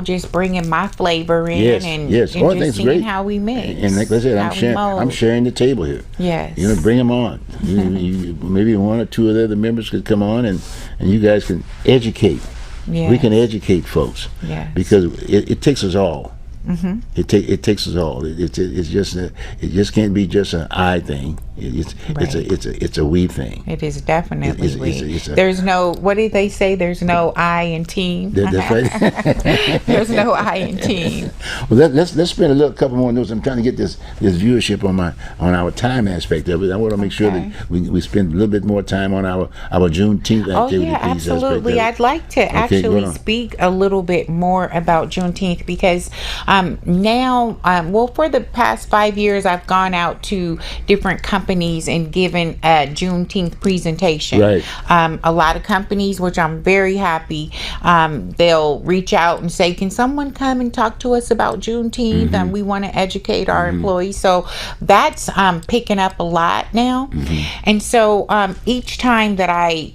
just bringing my flavor in Yes, and, yes. and Oh, I just think it's seeing great. how we mix. And like I said, how we mold. I'm sharing the table here. Yes. Bring them on. Maybe one or two of the other members could come on, and you guys can educate. Yes. We can educate folks. Yes. Because it takes us all. Mm-hmm. It takes us all. It just can't be just an I thing. It's a we thing. It is definitely It's- we. it's a- There's no, what did they say? There's no I in team. That's right. There's no I in team. Well, let's spend a couple more minutes. I'm trying to get this viewership on our time aspect of it. I want to make sure Okay. that we spend a little bit more time on our Juneteenth Oh activity. yeah, piece aspect of absolutely. it. I'd like to go actually on. speak a little bit more about Juneteenth because now, for the past 5 years, I've gone out to different companies and given a Juneteenth presentation. Right. A lot of companies, which I'm very happy, they'll reach out and say, "Can someone come and talk to us about Juneteenth?" And we want to educate our employees. So that's picking up a lot now. And so each time that I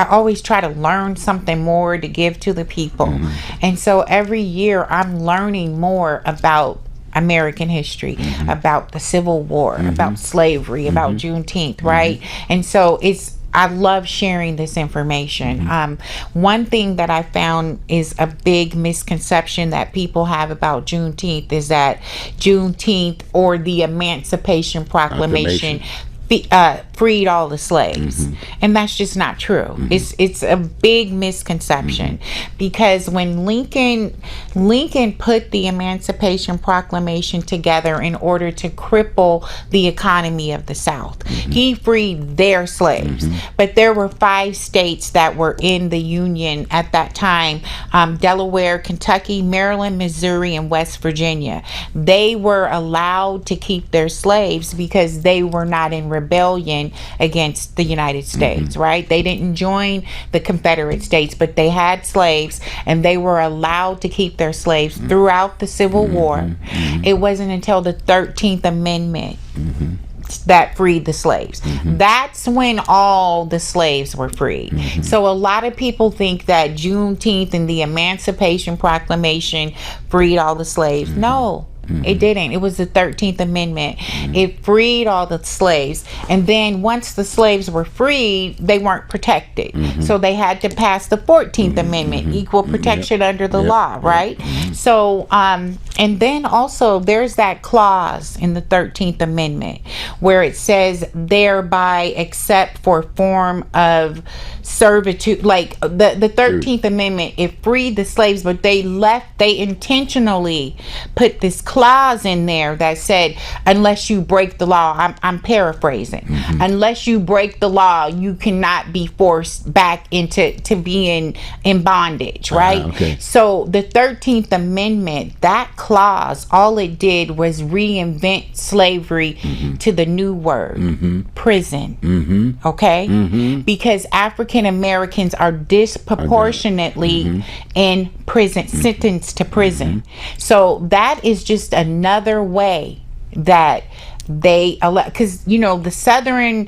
always try to learn something more to give to the people. And so every year I'm learning more about American history, about the Civil War, about slavery, about Juneteenth, right? And so I love sharing this information. One thing that I found is a big misconception that people have about Juneteenth is that Juneteenth or the Emancipation Proclamation freed all the slaves, and that's just not true. It's a big misconception because when Lincoln put the Emancipation Proclamation together in order to cripple the economy of the South, he freed their slaves, but there were 5 states that were in the Union at that time: Delaware, Kentucky, Maryland, Missouri, and West Virginia. They were allowed to keep their slaves because they were not in rebellion against the United States, right? They didn't join the Confederate States, but they had slaves and they were allowed to keep their slaves throughout the Civil War. It wasn't until the 13th Amendment that freed the slaves. That's when all the slaves were freed. So a lot of people think that Juneteenth and the Emancipation Proclamation freed all the slaves. No, It didn't. It was the 13th Amendment. It freed all the slaves. And then once the slaves were freed, they weren't protected. So they had to pass the 14th Amendment, equal protection under the law, right? So, and then also there's that clause in the 13th Amendment where it says, thereby except for form of servitude. Like the 13th Amendment, it freed the slaves, but they intentionally put this clause in there that said, unless you break the law, I'm paraphrasing, unless you break the law, you cannot be forced back into being in bondage, right? Okay. So the 13th Amendment, that clause, all it did was reinvent slavery to the new word, prison. Okay? Because African Americans are disproportionately in prison, sentenced to prison. So that is just another way that they allow, because you know the southern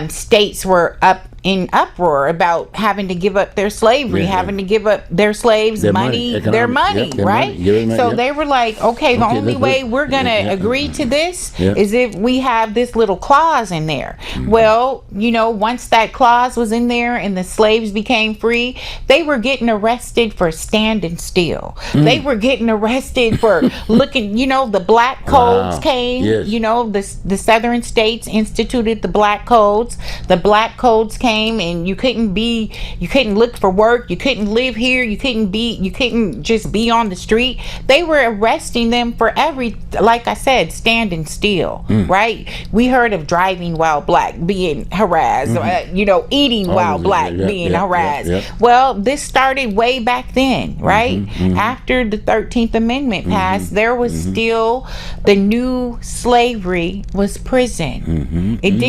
states were up in uproar about having to give up their slavery, having to give up their slaves Their money, money, their money, yep, their right? money. Give them money, So yep. they were like, okay, the only let's- way we're gonna agree to this Yeah. is if we have this little clause in there. Well, you know, once that clause was in there and the slaves became free, they were getting arrested for standing still. They were getting arrested for looking, you know, the black codes Wow. came, Yes. you know, the southern states instituted the black codes. The black codes came and you couldn't look for work, you couldn't live here, you couldn't just be on the street. They were arresting them for like I said, standing still, right? We heard of driving while black being harassed, you know, eating while black being harassed. Well, this started way back then, right? After the 13th Amendment passed, there was still the new slavery was prison. It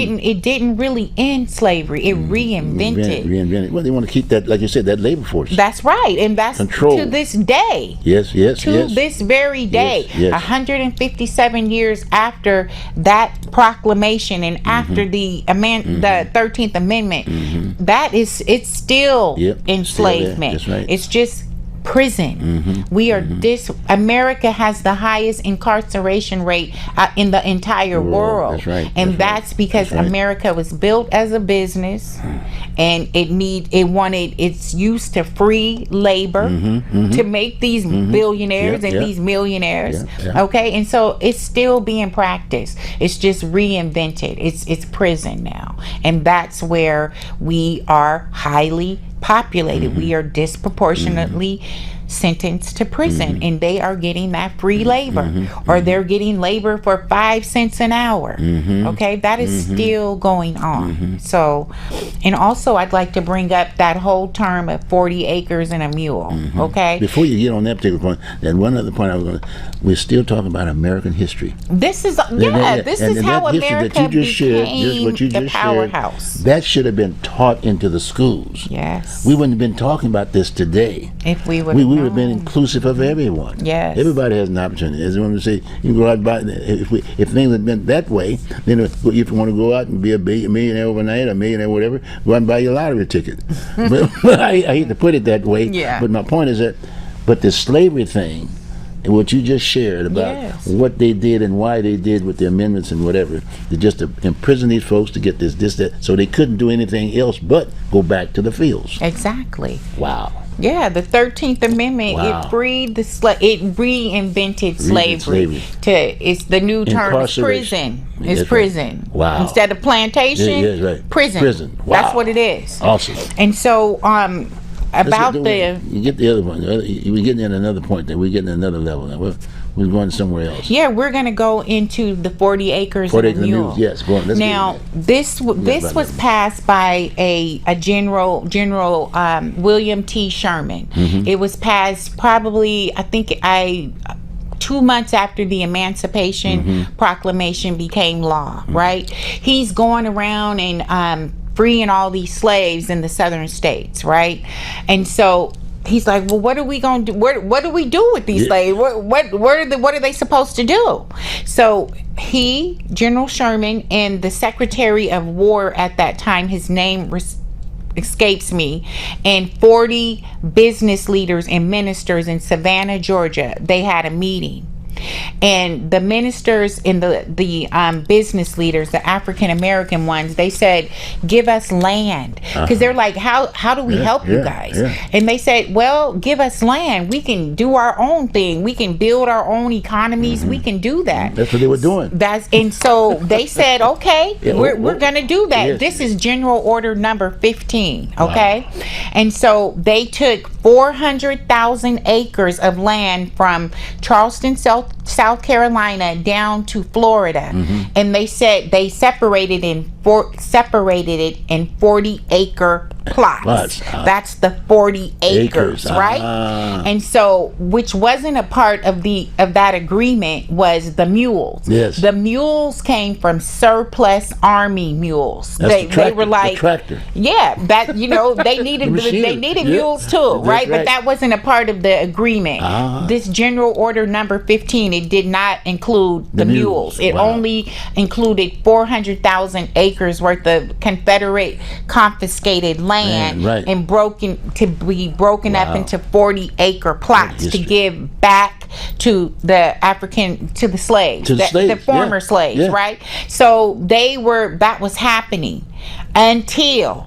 didn't really end slavery. It reinvented. Reinvented. Well, they want to keep that, like you said, that labor force. That's right, and that's Control. to this day. Yes. To this very day, Yes. 157 years after that proclamation and after the 13th Amendment, it's still Yep, still there. enslavement. That's right. It's just prison. We are America has the highest incarceration rate in the entire world. That's right. And That's that's because That's right. America was built as a business and it's used to free labor to make these billionaires and these millionaires. Yeah. Okay, and so it's still being practiced. It's just reinvented. It's prison now, and that's where we are highly populated. We are disproportionately sentenced to prison, and they are getting that free labor, or they're getting labor for 5 cents an hour. Okay, that is still going on. So, and also I'd like to bring up that whole term of 40 acres and a mule. Okay, Before you get on that particular point, then one other point we're still talking about American history. this is And how that history America that you just shared, became what you the just powerhouse. shared, that should have been taught into the schools. Yes, We wouldn't have been talking about this today. if we would We would have been inclusive of everyone. Yes. Everybody has an opportunity. As I want to say, you can go out and buy. If things had been that way, then if you want to go out and be a millionaire overnight, a millionaire, whatever, go out and buy your lottery ticket. but I hate to put it that way. Yeah. But my point is that, but the slavery thing, and what you just shared about Yes. what they did and why they did with the amendments and whatever, to imprison these folks to get this, that, so they couldn't do anything else but go back to the fields. exactly. Wow. Yeah, the 13th Amendment, Wow. it freed it reinvented slavery. slavery. It's the new term is Incarceration. prison. It's That's prison. right. Wow. Instead of plantation, Yeah, yeah, right. prison. Prison. That's Wow. what it is. Awesome. And so about You get the other one. We're getting at another point. There, we're getting at another level. Now we're going somewhere else. yeah, we're going to go into the 40 acres 40 and a acres and mule. mules, yes, go on, let's get Now, into this about was that. passed by a General William T. Sherman. Mm-hmm. It was passed probably 2 months after the Emancipation Proclamation became law, right? He's going around and freeing all these slaves in the southern states, right? And so he's like, well, what are we going to do? What do we do with these slaves? What are they supposed to do? So General Sherman, and the Secretary of War at that time, his name escapes me, and 40 business leaders and ministers in Savannah, Georgia, they had a meeting. And the ministers and the business leaders, the African American ones, they said, give us land, because they're like, how do we help you guys? And they said, well, give us land, we can do our own thing, we can build our own economies, we can do that. That's what they were doing. And so they said, okay, Yeah, we're gonna do that. yes. This is General Order number 15. Okay. And so they took 400,000 acres of land from Charleston, South Carolina down to Florida, and they said they separated it in 40-acre plots. That's the 40 acres, right? And so, which wasn't a part of that agreement, was the mules. Yes. The mules came from surplus army mules. That's They were like, the tractor. yeah, that they needed The they machine. mules too, That's right? But right. that wasn't a part of the agreement. This General Order number 15, it did not include the mules. It Wow. only included 400,000 acres worth of Confederate confiscated land, right. and to be broken up into 40-acre plots to history. give back to the slaves, To the slaves, former yeah. slaves, Yeah. right? So that was happening until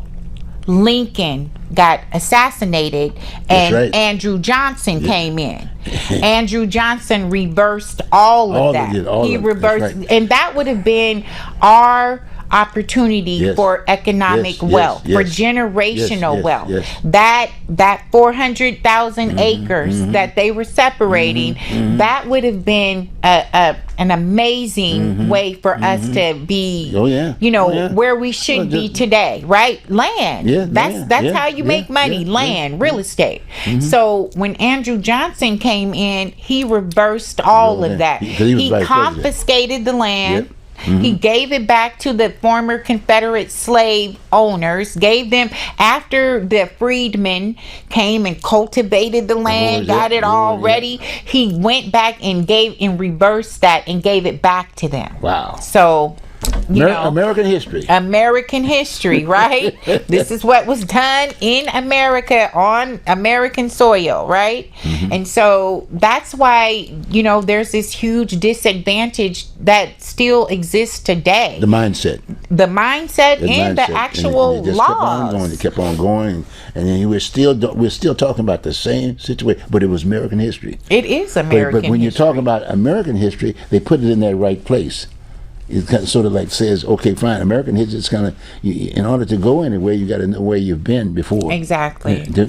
Lincoln got assassinated and right. Andrew Johnson came in. Andrew Johnson reversed all of that. He reversed, right. and that would have been our opportunity Yes. for economic Yes, wealth, yes, for yes. generational Yes, wealth. yes. That 400,000 acres that they were separating, that would have been an amazing way for us to be, where we should be today, right? Land. Yeah, That's how you make money. Land, real estate. So when Andrew Johnson came in, he reversed all of that. Because he was vice president. Confiscated the land. He gave it back to the former Confederate slave owners, gave them, after the freedmen came and cultivated the land, got it all ready, he went back and reversed that and gave it back to them. Wow. So, American history. American history, right? This is what was done in America on American soil, right? And so that's why, there's this huge disadvantage that still exists today. The mindset. And the actual and it just laws. It kept on going, and then we're still talking about the same situation, but it was American history. It is American But when you history. talk about American history, they put it in that right place. It kind of sort of like says, okay, fine, American history is kind of, in order to go anywhere, you got to know where you've been before. Exactly. To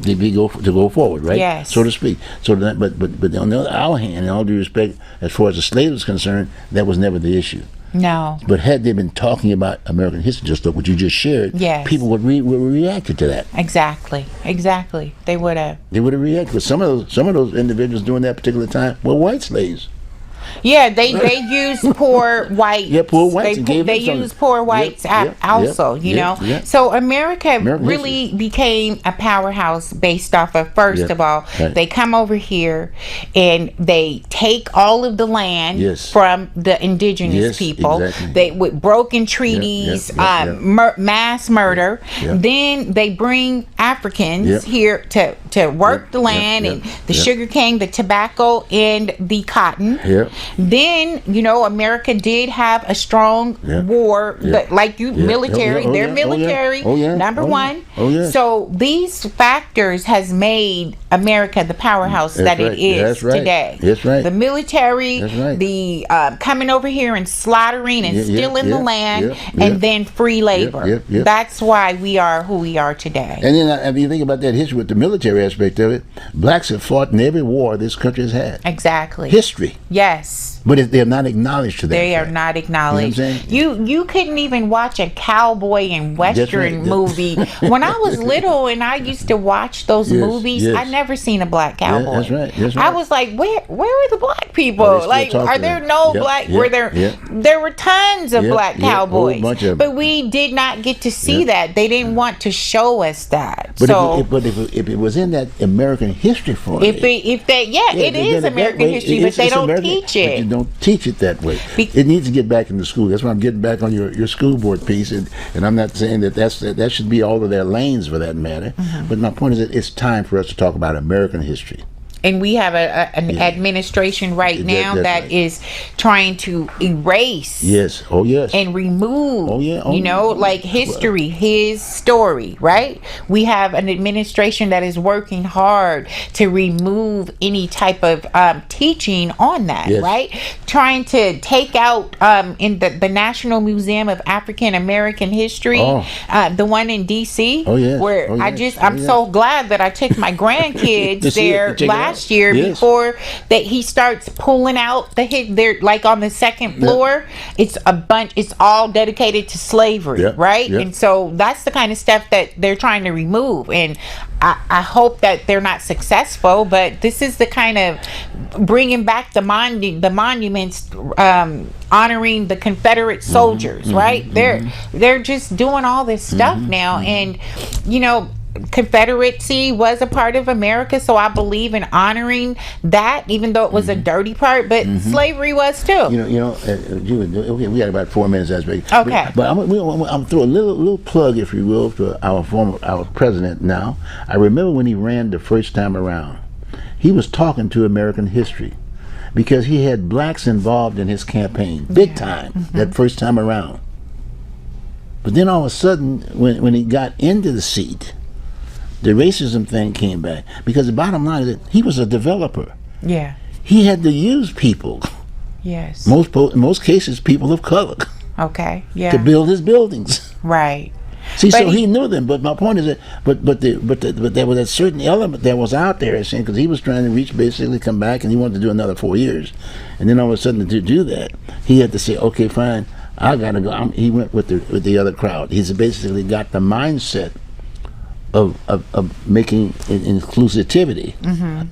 go forward, right? Yes. So to speak. So that, but on the other hand, in all due respect, as far as the slave was concerned, that was never the issue. No. But had they been talking about American history, just like what you just shared, Yes. people would reacted to that. Exactly. They would have. They would have reacted. But some of those individuals during that particular time were white slaves. Yeah, they use poor whites. Yeah, poor whites. They use poor whites also, you know. So America really became a powerhouse based off of, first of all, they come over here and they take all of the land from the indigenous people. Exactly. They with broken treaties, mass murder. Then they bring Africans here to work the land and the sugar cane, the tobacco, and the cotton. Then, America did have a strong war, military. They're military, number one. So these factors has made America the powerhouse that it is today. That's right. The military, the coming over here and slaughtering and stealing the land, and then free labor. That's why we are who we are today. And then, if you think about that history with the military aspect of it, blacks have fought in every war this country has had. Exactly. History. Yes. But they're not acknowledged to that. They are not acknowledged. You know what I'm saying? You couldn't even watch a cowboy and western movie. When I was little and I used to watch those movies, I never seen a black cowboy. That's right. That's I right. was like, where were the black people? Oh, Are there no black? Were there? There were tons of black cowboys, bunch of them. but we did not get to see that. They didn't want to show us that. But So if it was in that American history for it is American history, but they don't teach it. But you don't teach it that way. It needs to get back into school. That's why I'm getting back on your school board piece, and I'm not saying that should be all of their lanes for that matter. But my point is that it's time for us to talk about American history. And we have an administration right now that's that right. is trying to erase Yes. Oh, yes. and remove, Oh, yeah. Oh, you know, yeah. like history, his story, right? We have an administration that is working hard to remove any type of teaching on that, Yes. right? Trying to take out in the National Museum of African American History, Oh. the one in D.C., Oh, yes. where Oh, yes. I'm Oh, yeah. so glad that I took my grandkids To see it, there to check it last out. year Yes. before that he starts pulling out they're like on the second floor. It's a bunch. It's all dedicated to slavery, Yeah, right? yeah. And so that's the kind of stuff that they're trying to remove. And I hope that they're not successful. But this is the kind of bringing back the monuments, honoring the Confederate soldiers, right? They're just doing all this stuff now, and you know. Confederacy was a part of America, so I believe in honoring that, even though it was a dirty part. But slavery was too. Okay, we got about 4 minutes. That's big. Okay. But I'm throw a little plug, if you will, to our president now. I remember when he ran the first time around, he was talking to American history because he had blacks involved in his campaign, big time, that first time around. But then all of a sudden, when he got into the seat, the racism thing came back, because the bottom line is that he was a developer. Yeah. He had to use people, Yes. most cases people of color, Okay. Yeah. to build his buildings. Right. See, But so he knew them. But my point is that, but there was a certain element that was out there, because he was trying to reach, basically come back, and he wanted to do another 4 years, and then all of a sudden to do that, he had to say, okay, fine, I gotta go. He went with the other crowd. He's basically got the mindset of making inclusivity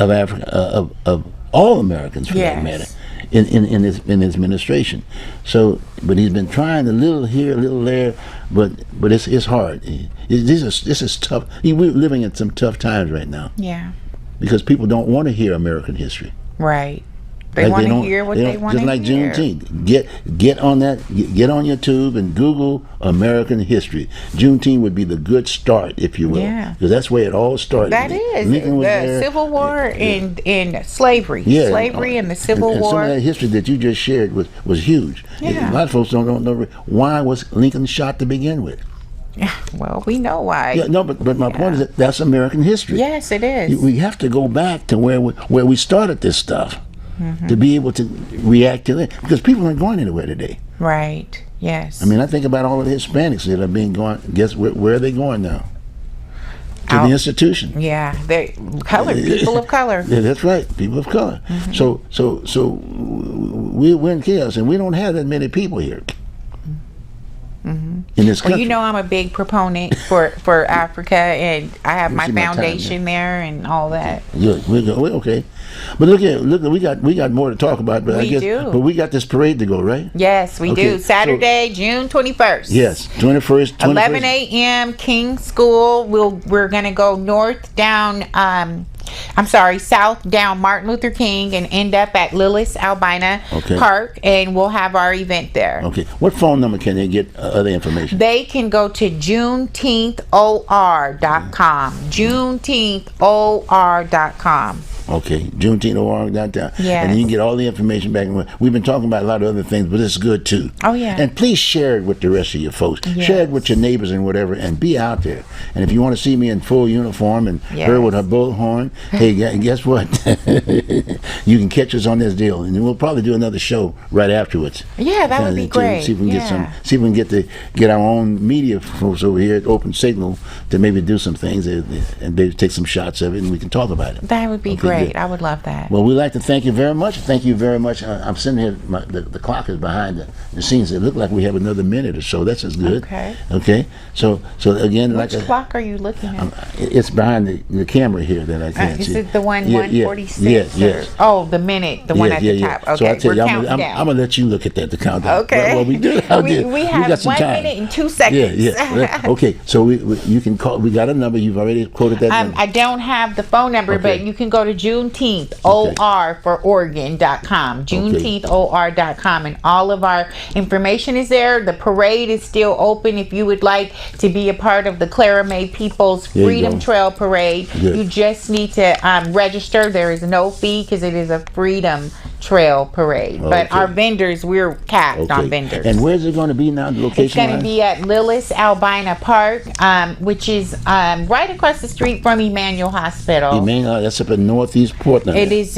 of Africa, of all Americans, for that Yes. matter, in his administration. So, but he's been trying a little here, a little there, but it's hard. This is tough. We're living in some tough times right now, Yeah. because people don't want to hear American history. Right. They Like want to don't- hear what they don't- want to Just like hear. Juneteenth. Get on that. Get on YouTube and Google American history. Juneteenth would be the good start, if you will, Yeah. because that's where it all started. That is Lincoln was the there. Civil War and slavery. Yeah, Slavery and the Civil and War. some of that history that you just shared was huge. Yeah. A lot of folks don't know why was Lincoln shot to begin with. Well, we know why. Yeah, no, but my point is that that's American history. Yes, it is. We have to go back to where we started this stuff, to be able to react to it, because people aren't going anywhere today. Right. Yes. I mean, I think about all of the Hispanics that are being going. Guess where are they going now? To Out. the institution. Yeah, they colored people of color. Yeah, that's right, people of color. So we're in chaos, and we don't have that many people here in this Well, country. you know, I'm a big proponent for Africa, and I have my see my time foundation there and all that. Good. We're okay. But look, we got more to talk about. But I We guess, do. But we got this parade to go, right? Yes, we Okay, do. Saturday, June 21st. Yes, 21st. 11 a.m. King School. We're gonna go north down. South down Martin Luther King and end up at Lillis Albina Okay. Park, and we'll have our event there. Okay. What phone number can they get other information? They can go to JuneteenthOR.com. JuneteenthOR.com. Okay, JuneteenthOR.com. Yes. And you can get all the information back. We've been talking about a lot of other things, but it's good too. Oh, yeah. And please share it with the rest of your folks. Yes. Share it with your neighbors and whatever, and be out there. And if you want to see me in full uniform and Yes. her with her bullhorn, hey, guess what? You can catch us on this deal, and we'll probably do another show right afterwards. Yeah, that would be great. See if we can Yeah. see if we can get our own media folks over here at Open Signal to maybe do some things and maybe take some shots of it, and we can talk about it. That would be Okay, great. good. I would love that. Well, we'd like to thank you very much. Thank you very much. I'm sitting here, the clock is behind the scenes. It looked like we have another minute or so. That's as good. Okay. Okay. So again, Which like clock are you looking at? it's behind the camera here that I can't Is see. it the one Yeah, 146? Yes. Oh, the minute, the one at the top. Okay, So I tell we're you, counting I'm down. gonna let you look at that, the countdown. Okay. Well, we do. We have got some 1 time. minute and 2 seconds. Yeah. Okay. So you can call. We got a number. You've already quoted that number. I don't have the phone number, Okay. but you can go to Juneteenth, Okay. OR for Oregon.com. JuneteenthOR.com. And all of our information is there. The parade is still open if you would like to be a part of the Clara May People's There you Freedom go. Trail Parade. Good. You just need to register. There is no fee because it is a Freedom Trail Parade. But Okay. our vendors, we're capped on vendors. And where's it going to be now? The location? It's going to be at Lillis Albina Park, which is right across the street from Emmanuel Hospital. That's up in Northeast Portland. It is,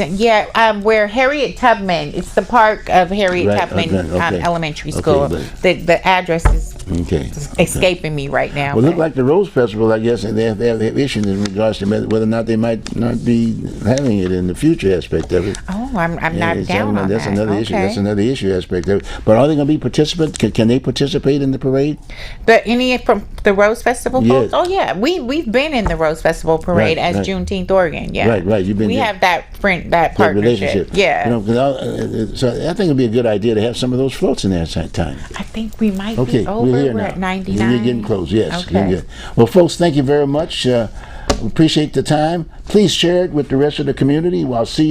where Harriet Tubman, it's the park of Harriet Right, Tubman okay. Elementary Okay, School. but- The address is Okay. escaping me right now. Well, but- look like the Rose Festival, I guess, and they have issues in regards to whether or not they might not be having it in the future aspect of it. Oh, I'm not It's- down on that's that. another issue. Okay. That's another issue aspect of it. But are they going to be participants? Can they participate in the parade? Any from the Rose Festival Yes. folks? Oh yeah, we've been in the Rose Festival parade Right, as right. Juneteenth Oregon. Yeah, Right. You've been We there. have that That partnership. Yeah, You know, 'cause so I think it'd be a good idea to have some of those floats in there at the same time. I think we might Okay, be over. we're here We're now. at 99. You're getting close. Yes. Okay. You're good. Well, folks, thank you very much. We appreciate the time. Please share it with the rest of the community. Well, I'll see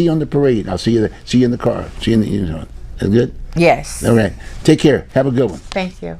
you on the parade. I'll see you in the car. See you in the. That's good. Yes. All right. Take care. Have a good one. Thank you.